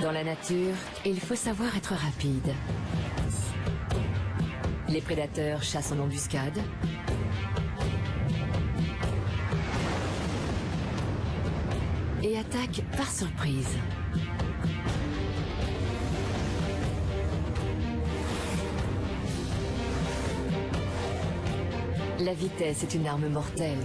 Dans la nature, il faut savoir être rapide. Les prédateurs chassent en embuscade. Et attaquent par surprise. La vitesse est une arme mortelle.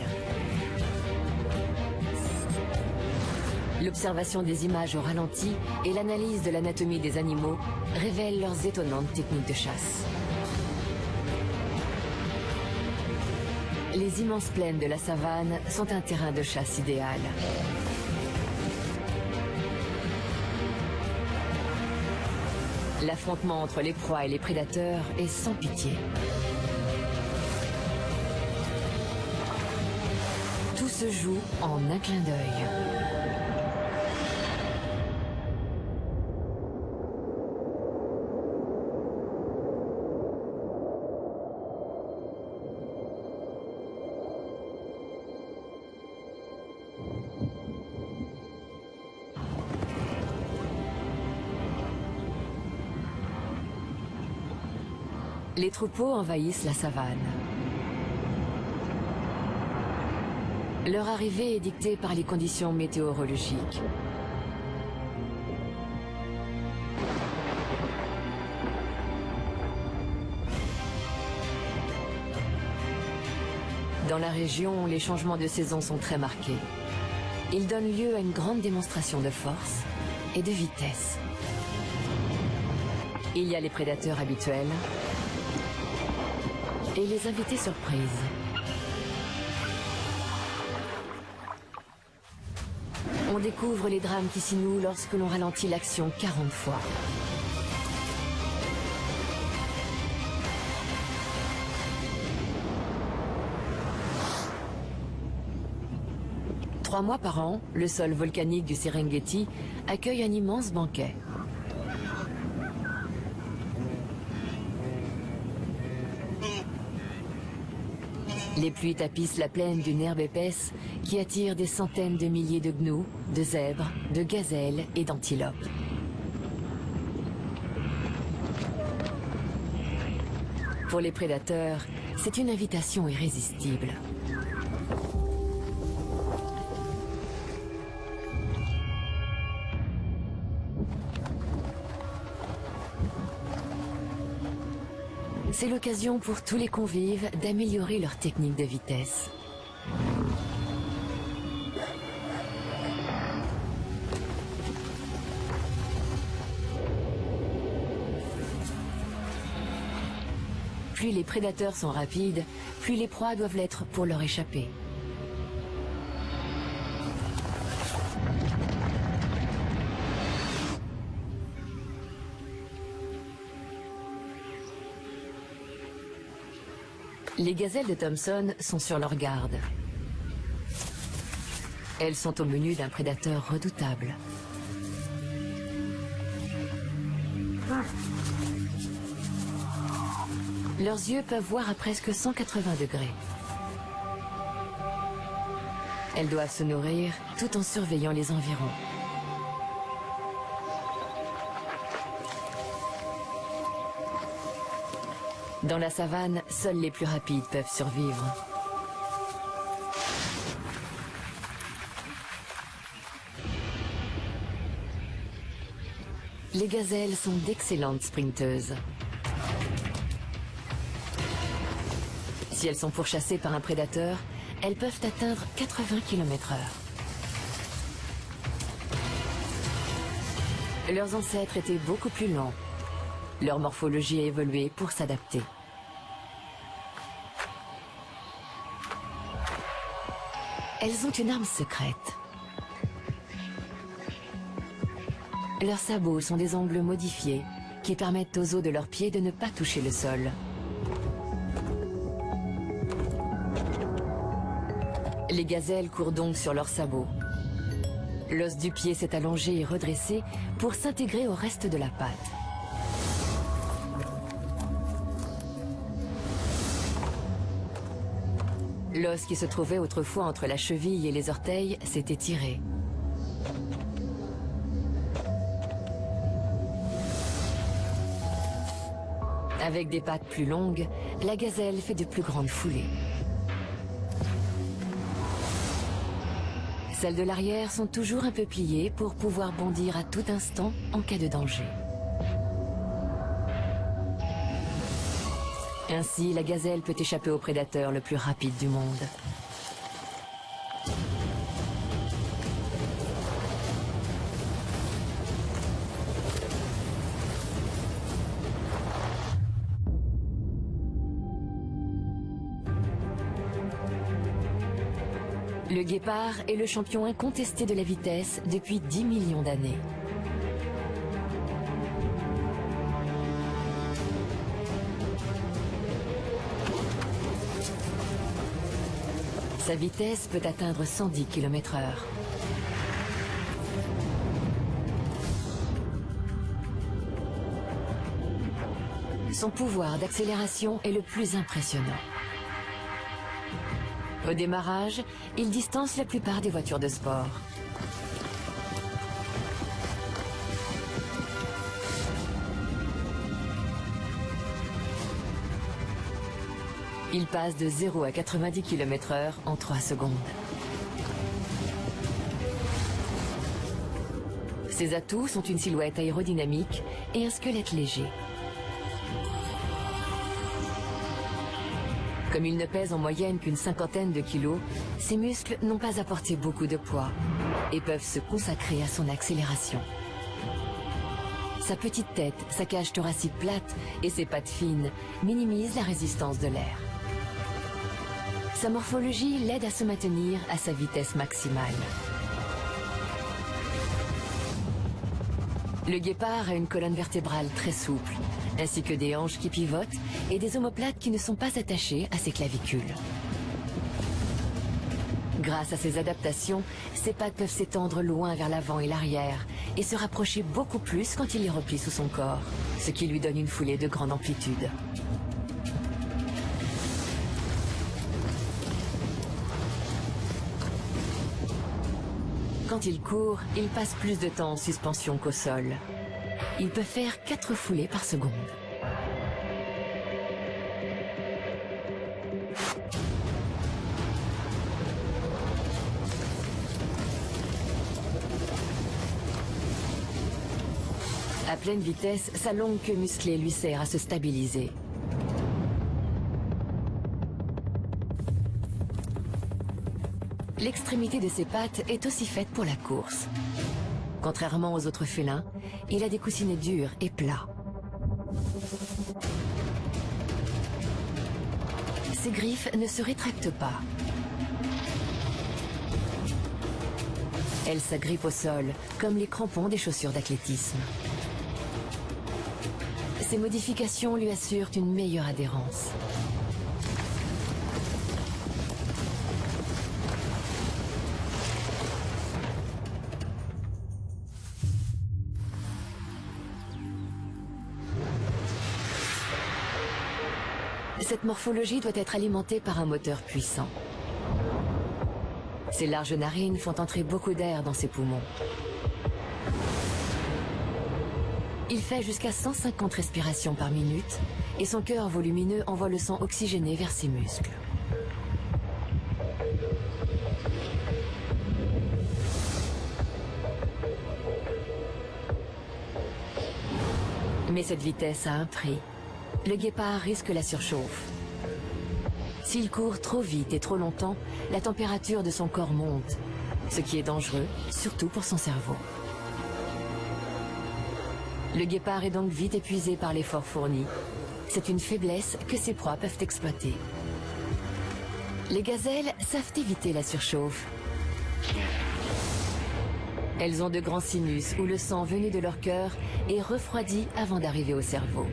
L'observation des images au ralenti et l'analyse de l'anatomie des animaux révèlent leurs étonnantes techniques de chasse. Les immenses plaines de la savane sont un terrain de chasse idéal. L'affrontement entre les proies et les prédateurs est sans pitié. Tout se joue en un clin d'œil. Les troupeaux envahissent la savane. Leur arrivée est dictée par les conditions météorologiques. Dans la région, les changements de saison sont très marqués. Ils donnent lieu à une grande démonstration de force et de vitesse. Il y a les prédateurs habituels et les invités surprises. On découvre les drames qui s'y nouent lorsque l'on ralentit l'action 40 fois. Trois mois par an, le sol volcanique du Serengeti accueille un immense banquet. Les pluies tapissent la plaine d'une herbe épaisse qui attire des centaines de milliers de gnous, de zèbres, de gazelles et d'antilopes. Pour les prédateurs, c'est une invitation irrésistible. C'est l'occasion pour tous les convives d'améliorer leur technique de vitesse. Plus les prédateurs sont rapides, plus les proies doivent l'être pour leur échapper. Les gazelles de Thompson sont sur leur garde. Elles sont au menu d'un prédateur redoutable. Leurs yeux peuvent voir à presque 180 degrés. Elles doivent se nourrir tout en surveillant les environs. Dans la savane, seuls les plus rapides peuvent survivre. Les gazelles sont d'excellentes sprinteuses. Si elles sont pourchassées par un prédateur, elles peuvent atteindre 80 km/h. Leurs ancêtres étaient beaucoup plus lents. Leur morphologie a évolué pour s'adapter. Elles ont une arme secrète. Leurs sabots sont des ongles modifiés qui permettent aux os de leurs pieds de ne pas toucher le sol. Les gazelles courent donc sur leurs sabots. L'os du pied s'est allongé et redressé pour s'intégrer au reste de la patte. L'os qui se trouvait autrefois entre la cheville et les orteils s'est étiré. Avec des pattes plus longues, la gazelle fait de plus grandes foulées. Celles de l'arrière sont toujours un peu pliées pour pouvoir bondir à tout instant en cas de danger. Ainsi, la gazelle peut échapper au prédateur le plus rapide du monde. Le guépard est le champion incontesté de la vitesse depuis 10 millions d'années. Sa vitesse peut atteindre 110 km/h. Son pouvoir d'accélération est le plus impressionnant. Au démarrage, il distance la plupart des voitures de sport. Il passe de 0 à 90 km/h en 3 secondes. Ses atouts sont une silhouette aérodynamique et un squelette léger. Comme il ne pèse en moyenne qu'une cinquantaine de kilos, ses muscles n'ont pas apporté beaucoup de poids et peuvent se consacrer à son accélération. Sa petite tête, sa cage thoracique plate et ses pattes fines minimisent la résistance de l'air. Sa morphologie l'aide à se maintenir à sa vitesse maximale. Le guépard a une colonne vertébrale très souple, ainsi que des hanches qui pivotent et des omoplates qui ne sont pas attachées à ses clavicules. Grâce à ces adaptations, ses pattes peuvent s'étendre loin vers l'avant et l'arrière et se rapprocher beaucoup plus quand il les replie sous son corps, ce qui lui donne une foulée de grande amplitude. Quand il court, il passe plus de temps en suspension qu'au sol. Il peut faire 4 foulées par seconde. À pleine vitesse, sa longue queue musclée lui sert à se stabiliser. L'extrémité de ses pattes est aussi faite pour la course. Contrairement aux autres félins, il a des coussinets durs et plats. Ses griffes ne se rétractent pas. Elles s'agrippent au sol, comme les crampons des chaussures d'athlétisme. Ces modifications lui assurent une meilleure adhérence. Cette morphologie doit être alimentée par un moteur puissant. Ses larges narines font entrer beaucoup d'air dans ses poumons. Il fait jusqu'à 150 respirations par minute et son cœur volumineux envoie le sang oxygéné vers ses muscles. Mais cette vitesse a un prix. Le guépard risque la surchauffe. S'il court trop vite et trop longtemps, la température de son corps monte, ce qui est dangereux, surtout pour son cerveau. Le guépard est donc vite épuisé par l'effort fourni. C'est une faiblesse que ses proies peuvent exploiter. Les gazelles savent éviter la surchauffe. Elles ont de grands sinus où le sang venu de leur cœur est refroidi avant d'arriver au cerveau.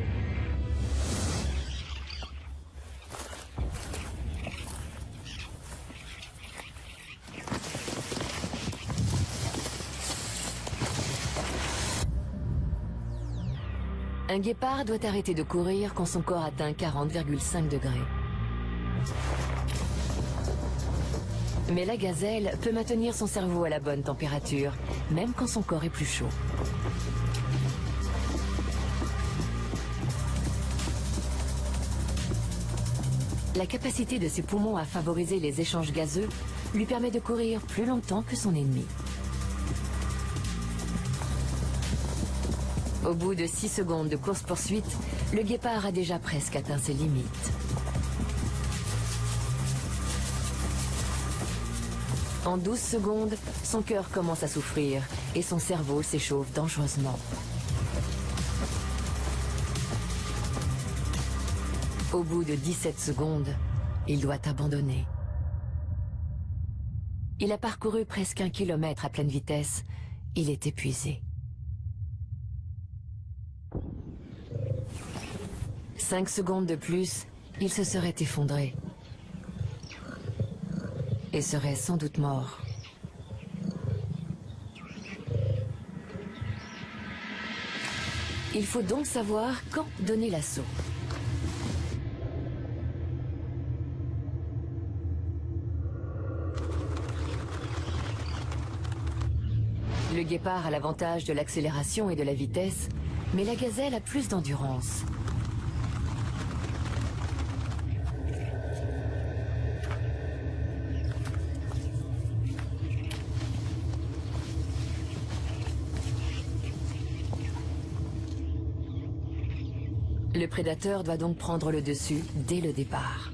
Un guépard doit arrêter de courir quand son corps atteint 40,5 degrés. Mais la gazelle peut maintenir son cerveau à la bonne température, même quand son corps est plus chaud. La capacité de ses poumons à favoriser les échanges gazeux lui permet de courir plus longtemps que son ennemi. Au bout de 6 secondes de course-poursuite, le guépard a déjà presque atteint ses limites. En 12 secondes, son cœur commence à souffrir et son cerveau s'échauffe dangereusement. Au bout de 17 secondes, il doit abandonner. Il a parcouru presque 1 kilomètre à pleine vitesse. Il est épuisé. 5 secondes de plus, il se serait effondré. Et serait sans doute mort. Il faut donc savoir quand donner l'assaut. Le guépard a l'avantage de l'accélération et de la vitesse, mais la gazelle a plus d'endurance. Le prédateur doit donc prendre le dessus dès le départ.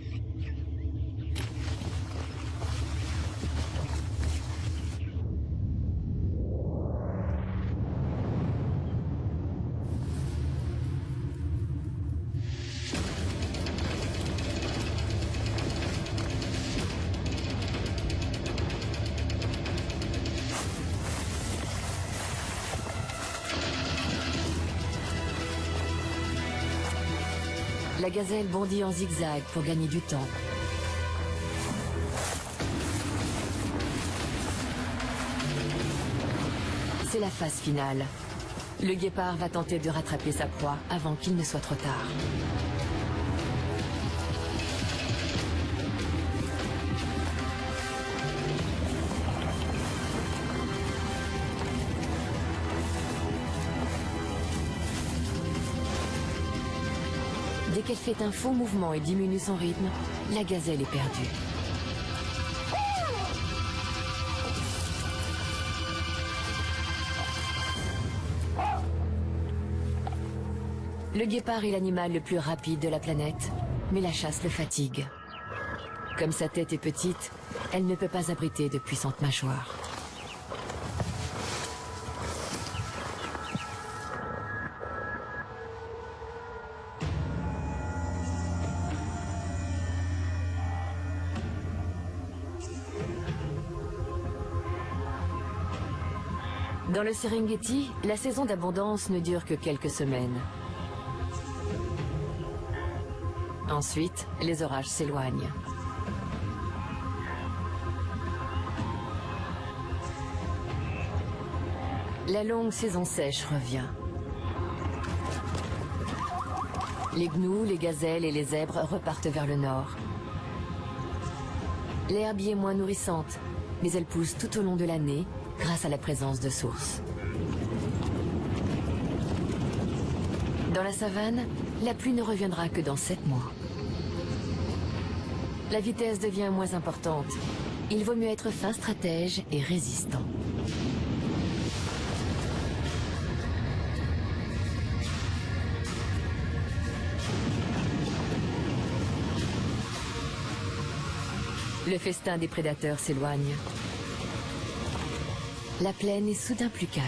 La gazelle bondit en zigzag pour gagner du temps. C'est la phase finale. Le guépard va tenter de rattraper sa proie avant qu'il ne soit trop tard. Dès qu'elle fait un faux mouvement et diminue son rythme, la gazelle est perdue. Le guépard est l'animal le plus rapide de la planète, mais la chasse le fatigue. Comme sa tête est petite, elle ne peut pas abriter de puissantes mâchoires. Dans le Serengeti, la saison d'abondance ne dure que quelques semaines. Ensuite, les orages s'éloignent. La longue saison sèche revient. Les gnous, les gazelles et les zèbres repartent vers le nord. L'herbe y est moins nourrissante, mais elle pousse tout au long de l'année grâce à la présence de sources. Dans la savane, la pluie ne reviendra que dans 7 mois. La vitesse devient moins importante. Il vaut mieux être fin stratège et résistant. Le festin des prédateurs s'éloigne. La plaine est soudain plus calme.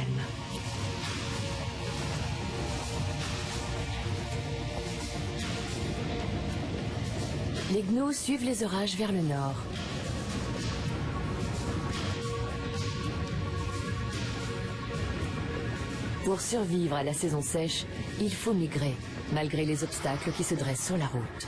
Les gnous suivent les orages vers le nord. Pour survivre à la saison sèche, il faut migrer, malgré les obstacles qui se dressent sur la route.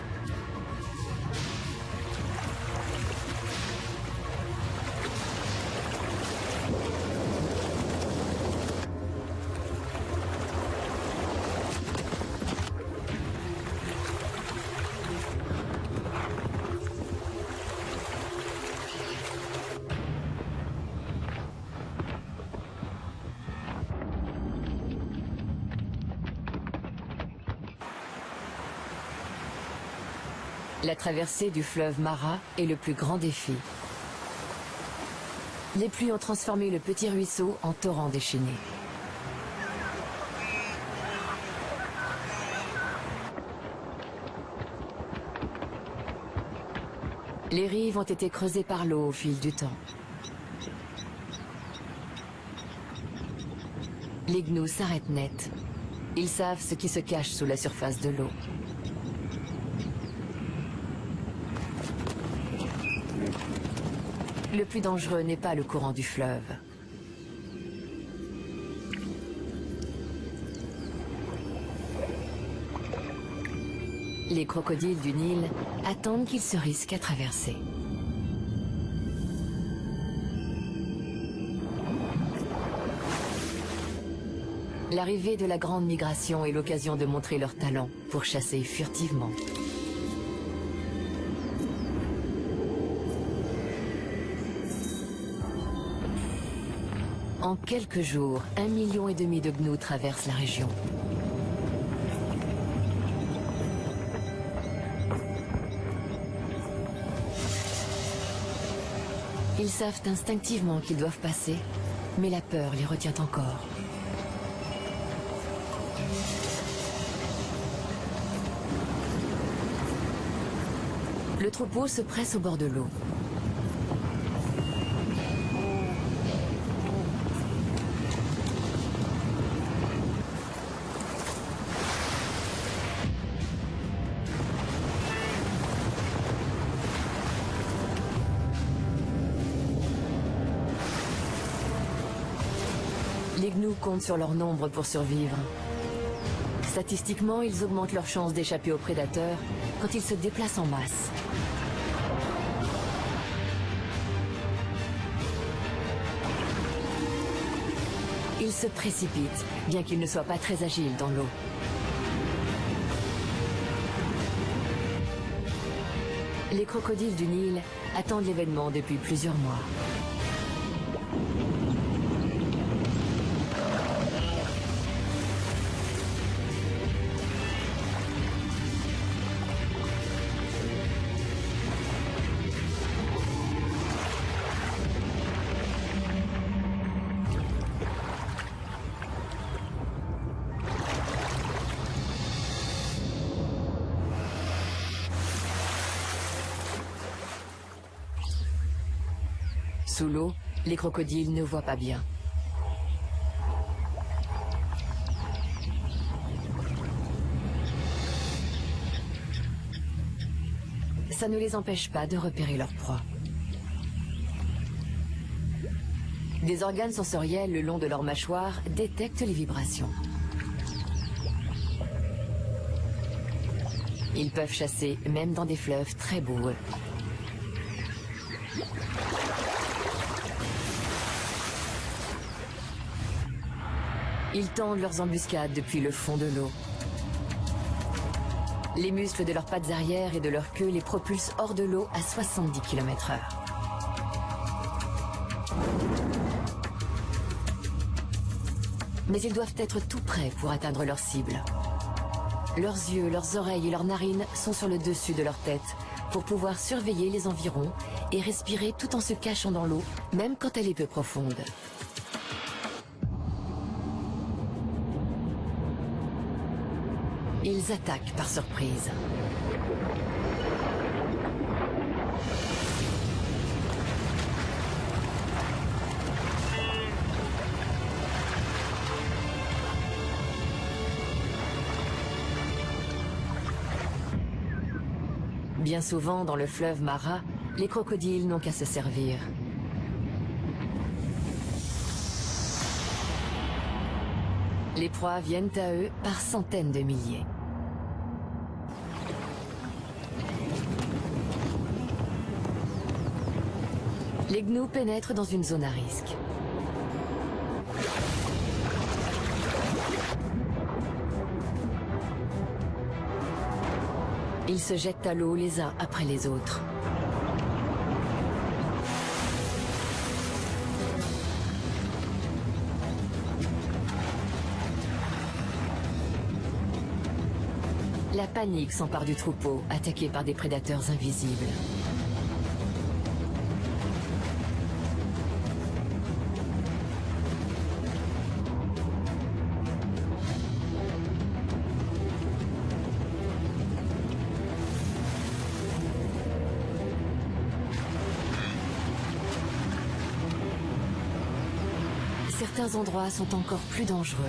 La traversée du fleuve Mara est le plus grand défi. Les pluies ont transformé le petit ruisseau en torrent déchaîné. Les rives ont été creusées par l'eau au fil du temps. Les gnous s'arrêtent net. Ils savent ce qui se cache sous la surface de l'eau. Le plus dangereux n'est pas le courant du fleuve. Les crocodiles du Nil attendent qu'ils se risquent à traverser. L'arrivée de la grande migration est l'occasion de montrer leur talent pour chasser furtivement. En quelques jours, 1,5 million de gnous traversent la région. Ils savent instinctivement qu'ils doivent passer, mais la peur les retient encore. Le troupeau se presse au bord de l'eau. Les gnous comptent sur leur nombre pour survivre. Statistiquement, ils augmentent leurs chances d'échapper aux prédateurs quand ils se déplacent en masse. Ils se précipitent, bien qu'ils ne soient pas très agiles dans l'eau. Les crocodiles du Nil attendent l'événement depuis plusieurs mois. Sous l'eau, les crocodiles ne voient pas bien. Ça ne les empêche pas de repérer leur proie. Des organes sensoriels le long de leur mâchoire détectent les vibrations. Ils peuvent chasser même dans des fleuves très boueux. Ils tendent leurs embuscades depuis le fond de l'eau. Les muscles de leurs pattes arrière et de leur queue les propulsent hors de l'eau à 70 km/h. Mais ils doivent être tout prêts pour atteindre leur cible. Leurs yeux, leurs oreilles et leurs narines sont sur le dessus de leur tête pour pouvoir surveiller les environs et respirer tout en se cachant dans l'eau, même quand elle est peu profonde. Ils attaquent par surprise. Bien souvent, dans le fleuve Mara, les crocodiles n'ont qu'à se servir. Les proies viennent à eux par centaines de milliers. Les gnous pénètrent dans une zone à risque. Ils se jettent à l'eau les uns après les autres. La panique s'empare du troupeau, attaqué par des prédateurs invisibles. Certains endroits sont encore plus dangereux.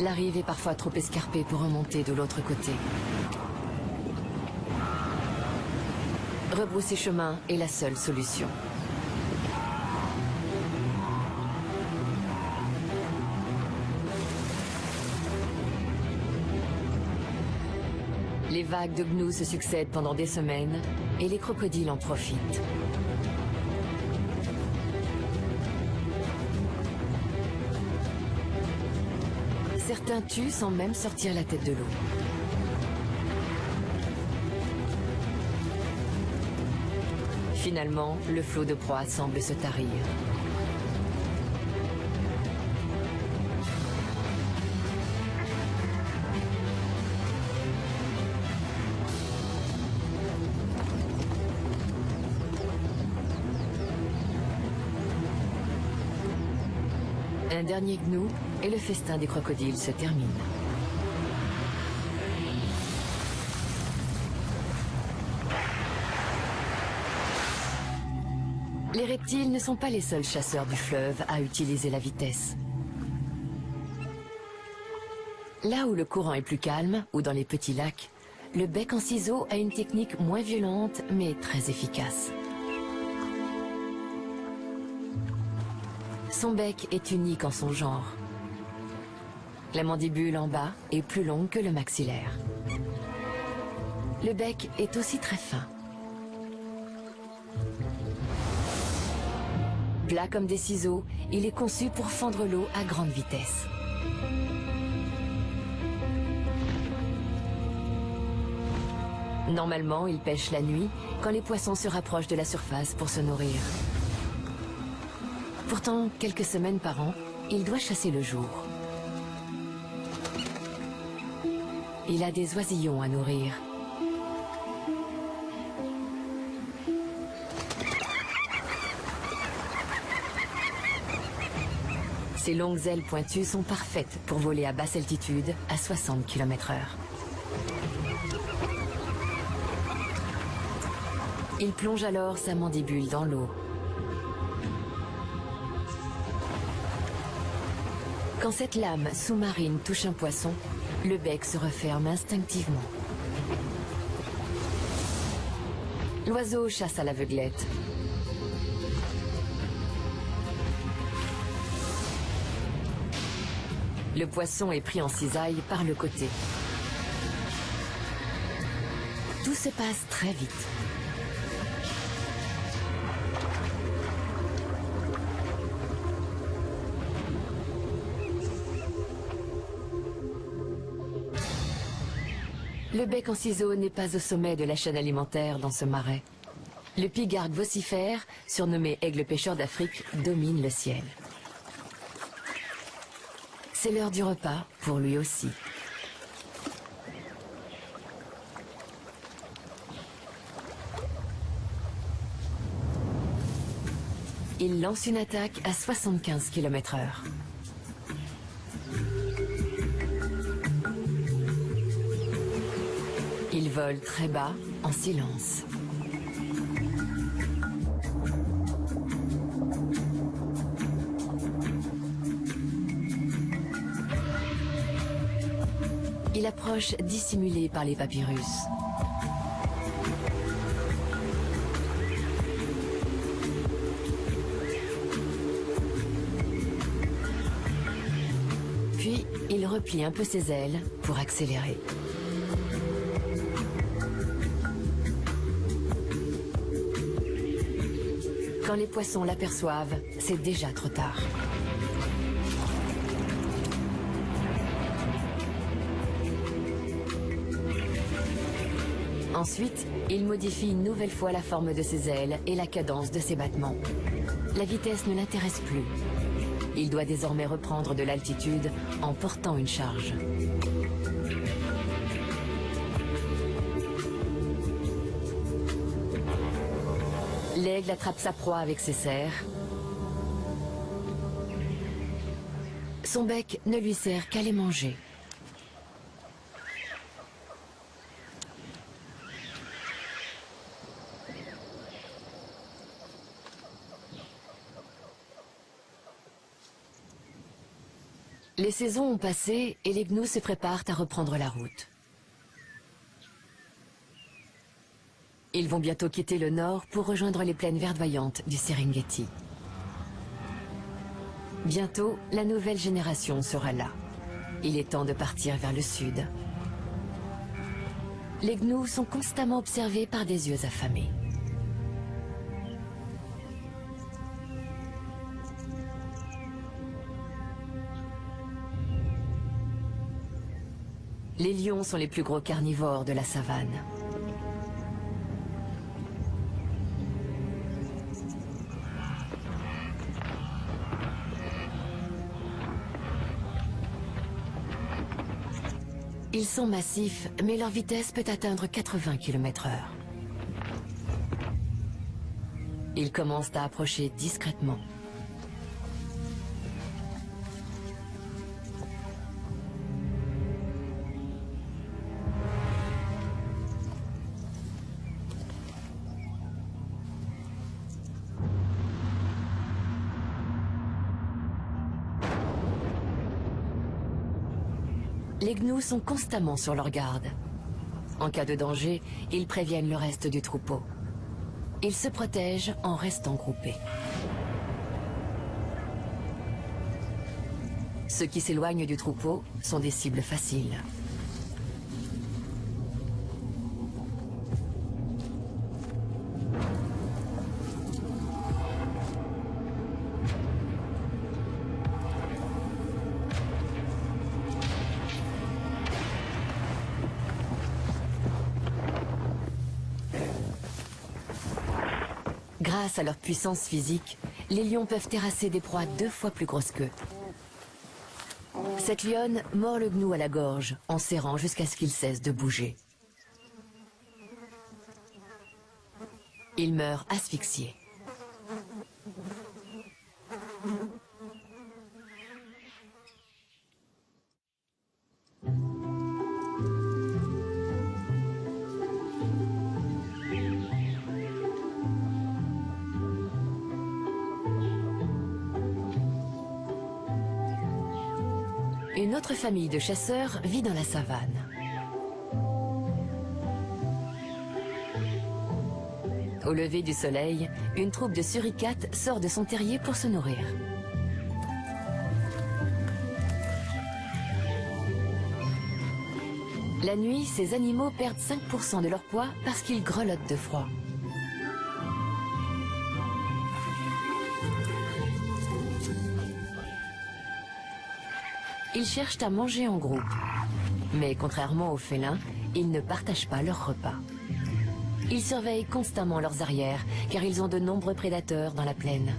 La rive est parfois trop escarpée pour remonter de l'autre côté. Rebrousser chemin est la seule solution. Les vagues de gnous se succèdent pendant des semaines et les crocodiles en profitent. Certains tuent sans même sortir la tête de l'eau. Finalement, le flot de proie semble se tarir. Un dernier gnou et le festin des crocodiles se termine. Les reptiles ne sont pas les seuls chasseurs du fleuve à utiliser la vitesse. Là où le courant est plus calme, ou dans les petits lacs, le bec en ciseaux a une technique moins violente mais très efficace. Son bec est unique en son genre. La mandibule en bas est plus longue que le maxillaire. Le bec est aussi très fin. Plat comme des ciseaux, il est conçu pour fendre l'eau à grande vitesse. Normalement, il pêche la nuit, quand les poissons se rapprochent de la surface pour se nourrir. Pourtant, quelques semaines par an, il doit chasser le jour. Il a des oisillons à nourrir. Ses longues ailes pointues sont parfaites pour voler à basse altitude à 60 km/h. Il plonge alors sa mandibule dans l'eau. Quand cette lame sous-marine touche un poisson, le bec se referme instinctivement. L'oiseau chasse à l'aveuglette. Le poisson est pris en cisaille par le côté. Tout se passe très vite. Le bec en ciseaux n'est pas au sommet de la chaîne alimentaire dans ce marais. Le pigargue vocifère, surnommé aigle pêcheur d'Afrique, domine le ciel. C'est l'heure du repas pour lui aussi. Il lance une attaque à 75 km/h. Il vole très bas, en silence. Il approche dissimulé par les papyrus. Puis, il replie un peu ses ailes pour accélérer. Quand les poissons l'aperçoivent, c'est déjà trop tard. Ensuite, il modifie une nouvelle fois la forme de ses ailes et la cadence de ses battements. La vitesse ne l'intéresse plus. Il doit désormais reprendre de l'altitude en portant une charge. L'aigle attrape sa proie avec ses serres. Son bec ne lui sert qu'à les manger. Les saisons ont passé et les gnous se préparent à reprendre la route. Ils vont bientôt quitter le nord pour rejoindre les plaines verdoyantes du Serengeti. Bientôt, la nouvelle génération sera là. Il est temps de partir vers le sud. Les gnous sont constamment observés par des yeux affamés. Les lions sont les plus gros carnivores de la savane. Ils sont massifs, mais leur vitesse peut atteindre 80 km/h. Ils commencent à approcher discrètement. Les gnous sont constamment sur leur garde. En cas de danger, ils préviennent le reste du troupeau. Ils se protègent en restant groupés. Ceux qui s'éloignent du troupeau sont des cibles faciles. Grâce à leur puissance physique, les lions peuvent terrasser des proies 2 fois plus grosses qu'eux. Cette lionne mord le gnou à la gorge en serrant jusqu'à ce qu'il cesse de bouger. Il meurt asphyxié. Une autre famille de chasseurs vit dans la savane. Au lever du soleil, une troupe de suricates sort de son terrier pour se nourrir. La nuit, ces animaux perdent 5% de leur poids parce qu'ils grelottent de froid. Ils cherchent à manger en groupe. Mais contrairement aux félins, ils ne partagent pas leur repas. Ils surveillent constamment leurs arrières, car ils ont de nombreux prédateurs dans la plaine.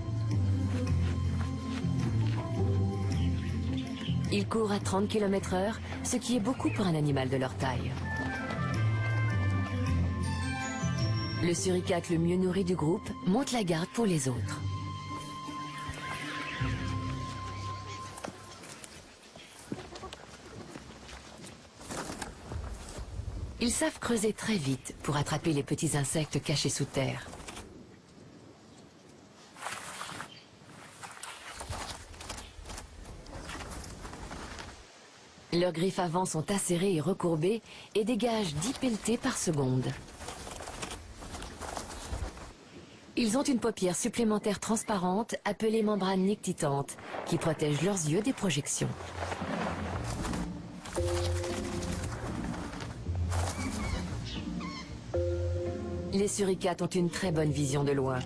Ils courent à 30 km/h, ce qui est beaucoup pour un animal de leur taille. Le suricate le mieux nourri du groupe monte la garde pour les autres. Ils savent creuser très vite pour attraper les petits insectes cachés sous terre. Leurs griffes avant sont acérées et recourbées et dégagent 10 pelletées par seconde. Ils ont une paupière supplémentaire transparente appelée membrane nictitante qui protège leurs yeux des projections. Les suricates ont une très bonne vision de loin,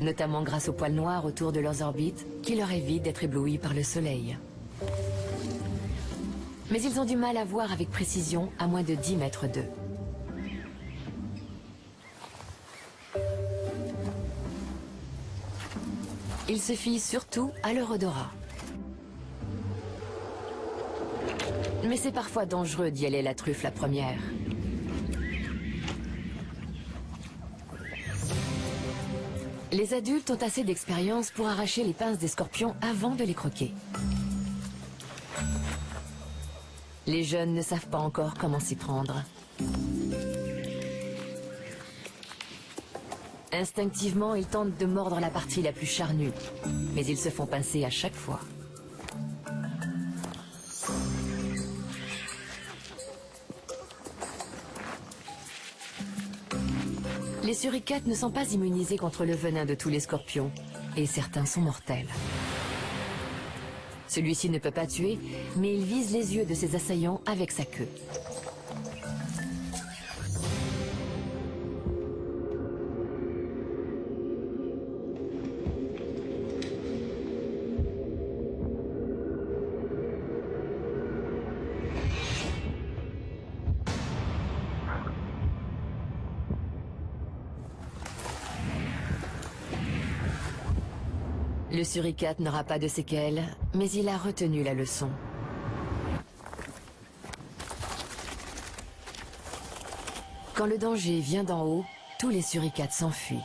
notamment grâce aux poils noirs autour de leurs orbites qui leur évitent d'être éblouis par le soleil. Mais ils ont du mal à voir avec précision à moins de 10 mètres d'eux. Ils se fient surtout à leur odorat. Mais c'est parfois dangereux d'y aller la truffe la première. Les adultes ont assez d'expérience pour arracher les pinces des scorpions avant de les croquer. Les jeunes ne savent pas encore comment s'y prendre. Instinctivement, ils tentent de mordre la partie la plus charnue, mais ils se font pincer à chaque fois. Les suricates ne sont pas immunisés contre le venin de tous les scorpions, et certains sont mortels. Celui-ci ne peut pas tuer, mais il vise les yeux de ses assaillants avec sa queue. Le suricate n'aura pas de séquelles, mais il a retenu la leçon. Quand le danger vient d'en haut, tous les suricates s'enfuient.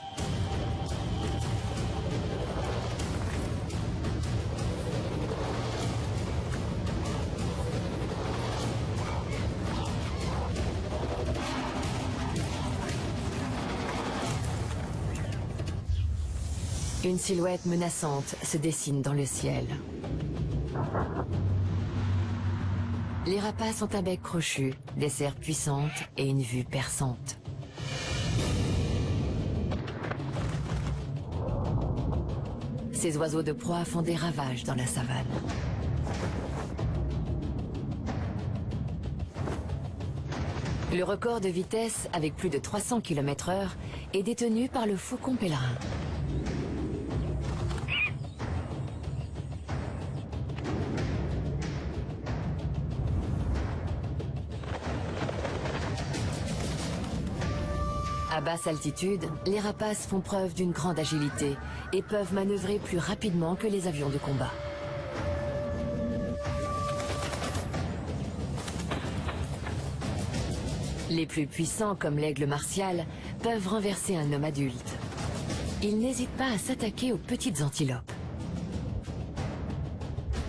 Une silhouette menaçante se dessine dans le ciel. Les rapaces ont un bec crochu, des serres puissantes et une vue perçante. Ces oiseaux de proie font des ravages dans la savane. Le record de vitesse, avec plus de 300 km/h, est détenu par le faucon pèlerin. À basse altitude, les rapaces font preuve d'une grande agilité et peuvent manœuvrer plus rapidement que les avions de combat. Les plus puissants, comme l'aigle martial, peuvent renverser un homme adulte. Ils n'hésitent pas à s'attaquer aux petites antilopes.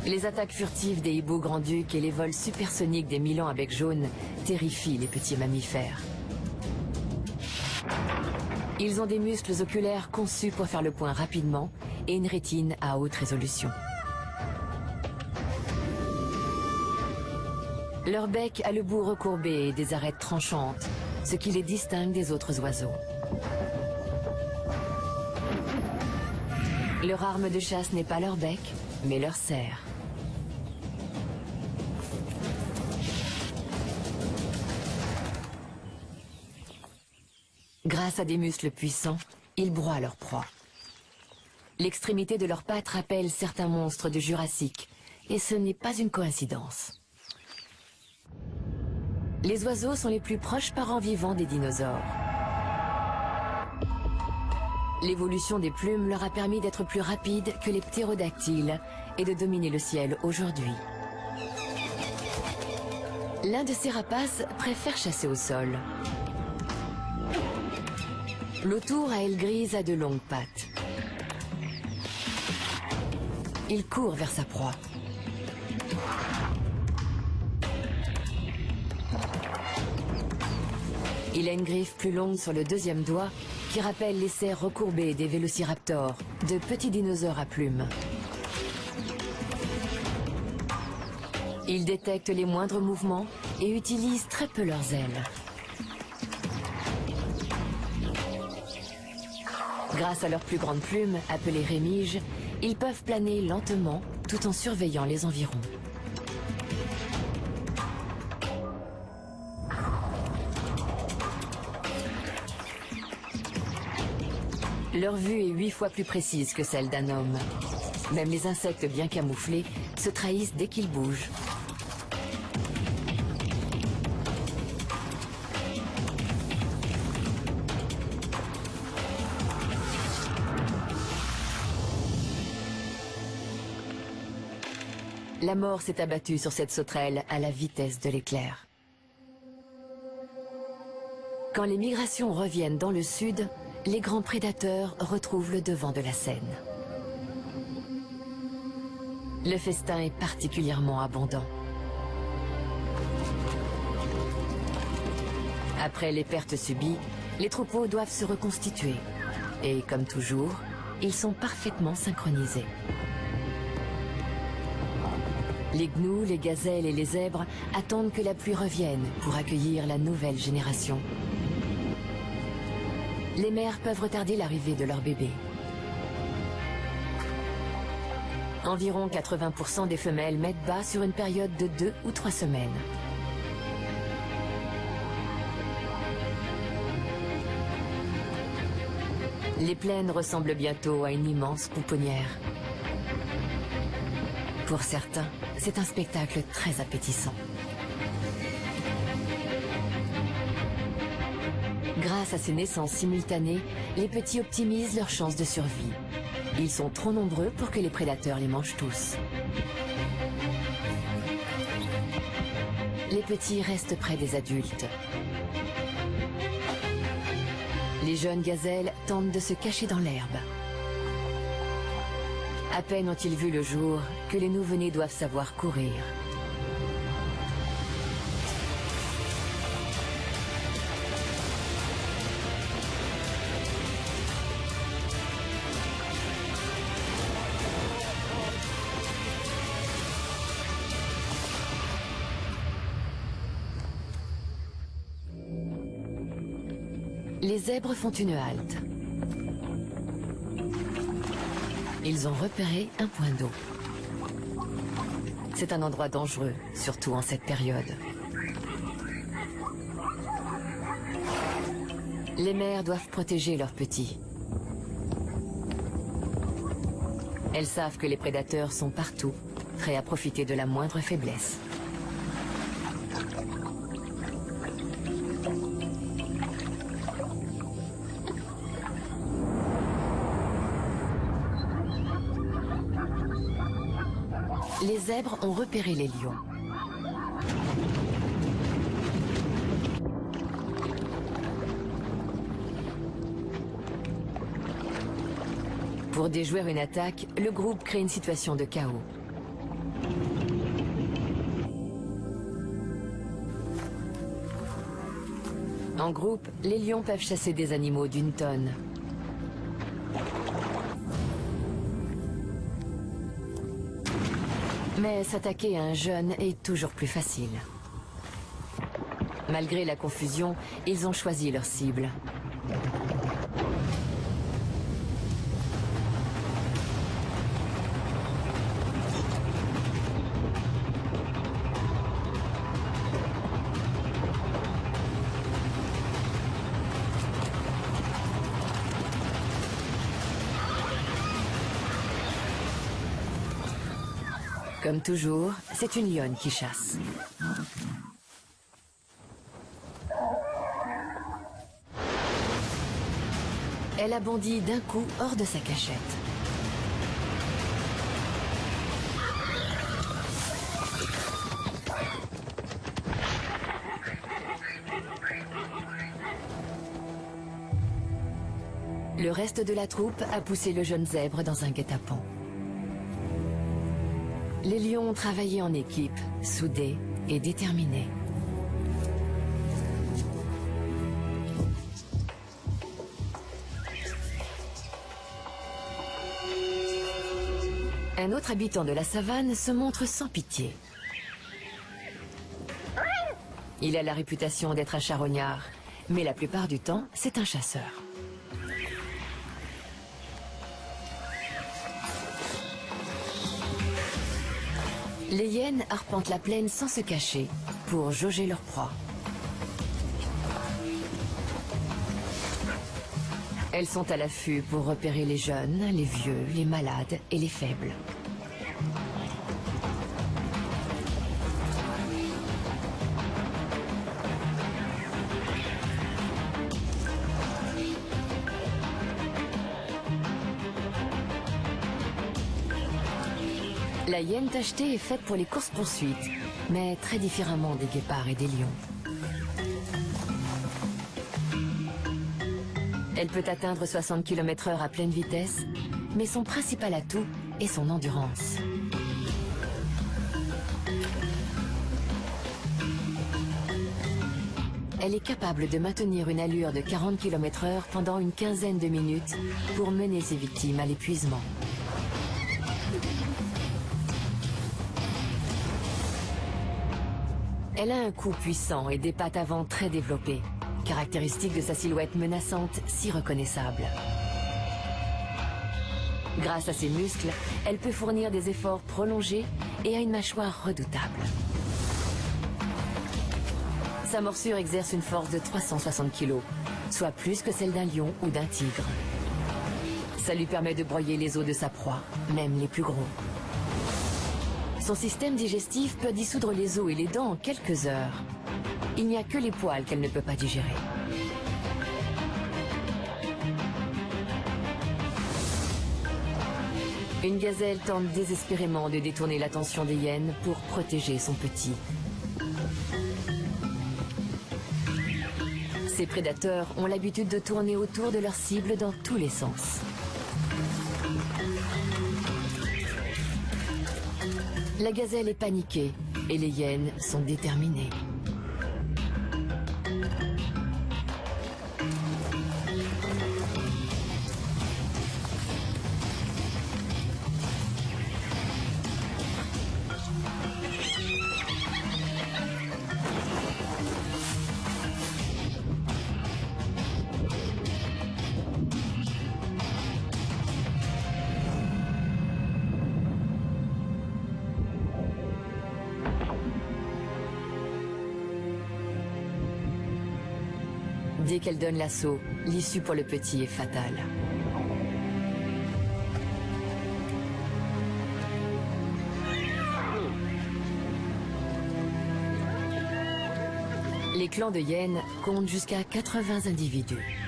Les attaques furtives des hiboux grand-ducs et les vols supersoniques des milans à bec jaune terrifient les petits mammifères. Ils ont des muscles oculaires conçus pour faire le point rapidement et une rétine à haute résolution. Leur bec a le bout recourbé et des arêtes tranchantes, ce qui les distingue des autres oiseaux. Leur arme de chasse n'est pas leur bec, mais leur serre. Grâce à des muscles puissants, ils broient leur proie. L'extrémité de leurs pattes rappelle certains monstres du Jurassique, et ce n'est pas une coïncidence. Les oiseaux sont les plus proches parents vivants des dinosaures. L'évolution des plumes leur a permis d'être plus rapides que les ptérodactyles et de dominer le ciel aujourd'hui. L'un de ces rapaces préfère chasser au sol. L'autour à ailes grises a de longues pattes. Il court vers sa proie. Il a une griffe plus longue sur le deuxième doigt qui rappelle les serres recourbées des vélociraptors, de petits dinosaures à plumes. Il détecte les moindres mouvements et utilise très peu leurs ailes. Grâce à leurs plus grandes plumes, appelées rémiges, ils peuvent planer lentement tout en surveillant les environs. Leur vue est 8 fois plus précise que celle d'un homme. Même les insectes bien camouflés se trahissent dès qu'ils bougent. La mort s'est abattue sur cette sauterelle à la vitesse de l'éclair. Quand les migrations reviennent dans le sud, les grands prédateurs retrouvent le devant de la scène. Le festin est particulièrement abondant. Après les pertes subies, les troupeaux doivent se reconstituer. Et comme toujours, ils sont parfaitement synchronisés. Les gnous, les gazelles et les zèbres attendent que la pluie revienne pour accueillir la nouvelle génération. Les mères peuvent retarder l'arrivée de leurs bébés. Environ 80% des femelles mettent bas sur une période de 2 ou 3 semaines. Les plaines ressemblent bientôt à une immense pouponnière. Pour certains, c'est un spectacle très appétissant. Grâce à ces naissances simultanées, les petits optimisent leurs chances de survie. Ils sont trop nombreux pour que les prédateurs les mangent tous. Les petits restent près des adultes. Les jeunes gazelles tentent de se cacher dans l'herbe. À peine ont-ils vu le jour que les nouveau-nés doivent savoir courir. Les zèbres font une halte. Ils ont repéré un point d'eau. C'est un endroit dangereux, surtout en cette période. Les mères doivent protéger leurs petits. Elles savent que les prédateurs sont partout, prêts à profiter de la moindre faiblesse. Les zèbres ont repéré les lions. Pour déjouer une attaque, le groupe crée une situation de chaos. En groupe, les lions peuvent chasser des animaux d'une tonne. Mais s'attaquer à un jeune est toujours plus facile. Malgré la confusion, ils ont choisi leur cible. Comme toujours, c'est une lionne qui chasse. Elle a bondi d'un coup hors de sa cachette. Le reste de la troupe a poussé le jeune zèbre dans un guet-apens. Les lions ont travaillé en équipe, soudés et déterminés. Un autre habitant de la savane se montre sans pitié. Il a la réputation d'être un charognard, mais la plupart du temps, c'est un chasseur. Les hyènes arpentent la plaine sans se cacher pour jauger leur proie. Elles sont à l'affût pour repérer les jeunes, les vieux, les malades et les faibles. La hyène tachetée est faite pour les courses-poursuites, mais très différemment des guépards et des lions. Elle peut atteindre 60 km/h à pleine vitesse, mais son principal atout est son endurance. Elle est capable de maintenir une allure de 40 km/h pendant une quinzaine de minutes pour mener ses victimes à l'épuisement. Elle a un cou puissant et des pattes avant très développées, caractéristique de sa silhouette menaçante si reconnaissable. Grâce à ses muscles, elle peut fournir des efforts prolongés et a une mâchoire redoutable. Sa morsure exerce une force de 360 kg, soit plus que celle d'un lion ou d'un tigre. Ça lui permet de broyer les os de sa proie, même les plus gros. Son système digestif peut dissoudre les os et les dents en quelques heures. Il n'y a que les poils qu'elle ne peut pas digérer. Une gazelle tente désespérément de détourner l'attention des hyènes pour protéger son petit. Ces prédateurs ont l'habitude de tourner autour de leur cible dans tous les sens. La gazelle est paniquée et les hyènes sont déterminées. Dès qu'elle donne l'assaut, l'issue pour le petit est fatale. Les clans de hyènes comptent jusqu'à 80 individus.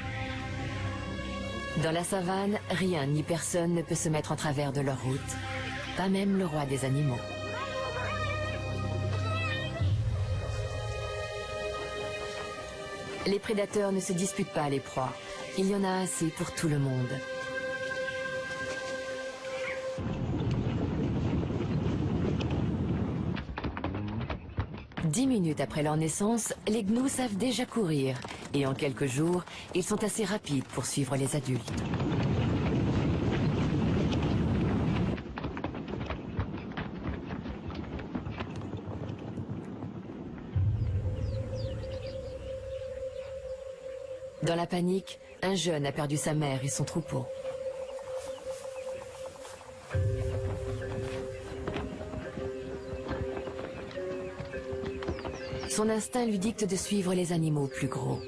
Dans la savane, rien ni personne ne peut se mettre en travers de leur route, pas même le roi des animaux. Les prédateurs ne se disputent pas les proies. Il y en a assez pour tout le monde. Dix minutes après leur naissance, les gnous savent déjà courir. Et en quelques jours, ils sont assez rapides pour suivre les adultes. Dans la panique, un jeune a perdu sa mère et son troupeau. Son instinct lui dicte de suivre les animaux plus gros.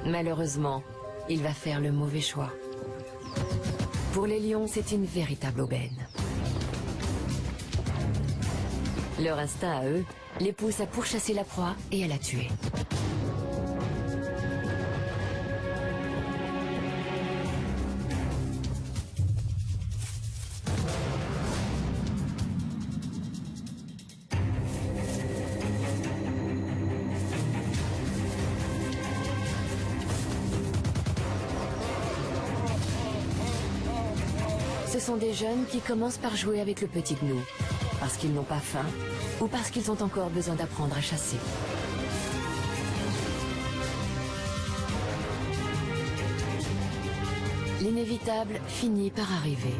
Malheureusement, il va faire le mauvais choix. Pour les lions, c'est une véritable aubaine. Leur instinct à eux les pousse à pourchasser la proie et à la tuer. Ce sont des jeunes qui commencent par jouer avec le petit gnou, parce qu'ils n'ont pas faim ou parce qu'ils ont encore besoin d'apprendre à chasser. L'inévitable finit par arriver.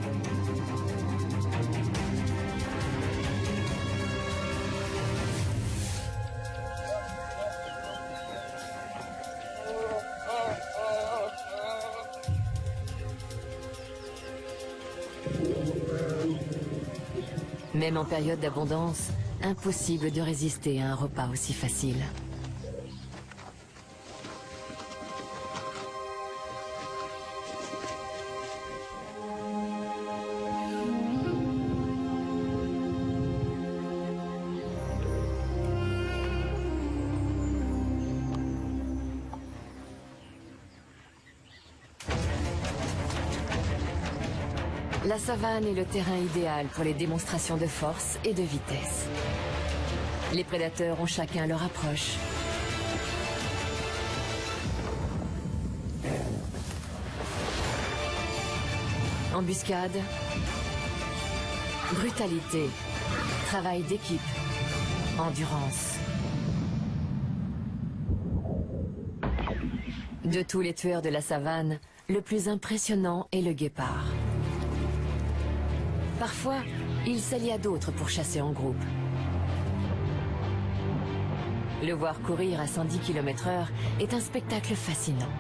Même en période d'abondance, impossible de résister à un repas aussi facile. La savane est le terrain idéal pour les démonstrations de force et de vitesse. Les prédateurs ont chacun leur approche. Embuscade, brutalité, travail d'équipe, endurance. De tous les tueurs de la savane, le plus impressionnant est le guépard. Parfois, il s'allie à d'autres pour chasser en groupe. Le voir courir à 110 km/h est un spectacle fascinant.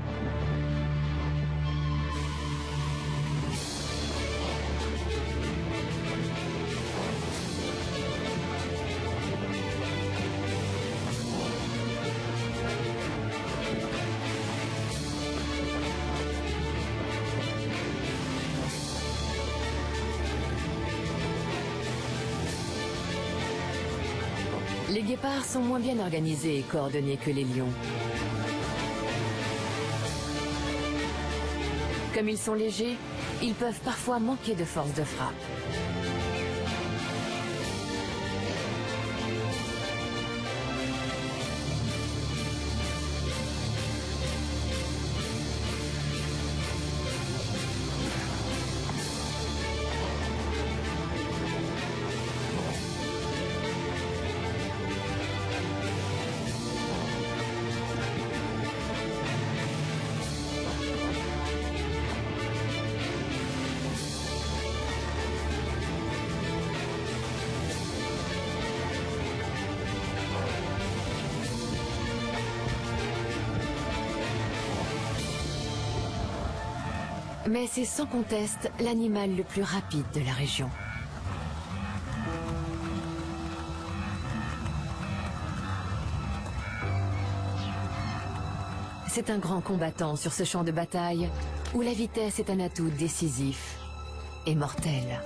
Les guépards sont moins bien organisés et coordonnés que les lions. Comme ils sont légers, ils peuvent parfois manquer de force de frappe. Mais c'est sans conteste l'animal le plus rapide de la région. C'est un grand combattant sur ce champ de bataille où la vitesse est un atout décisif et mortel.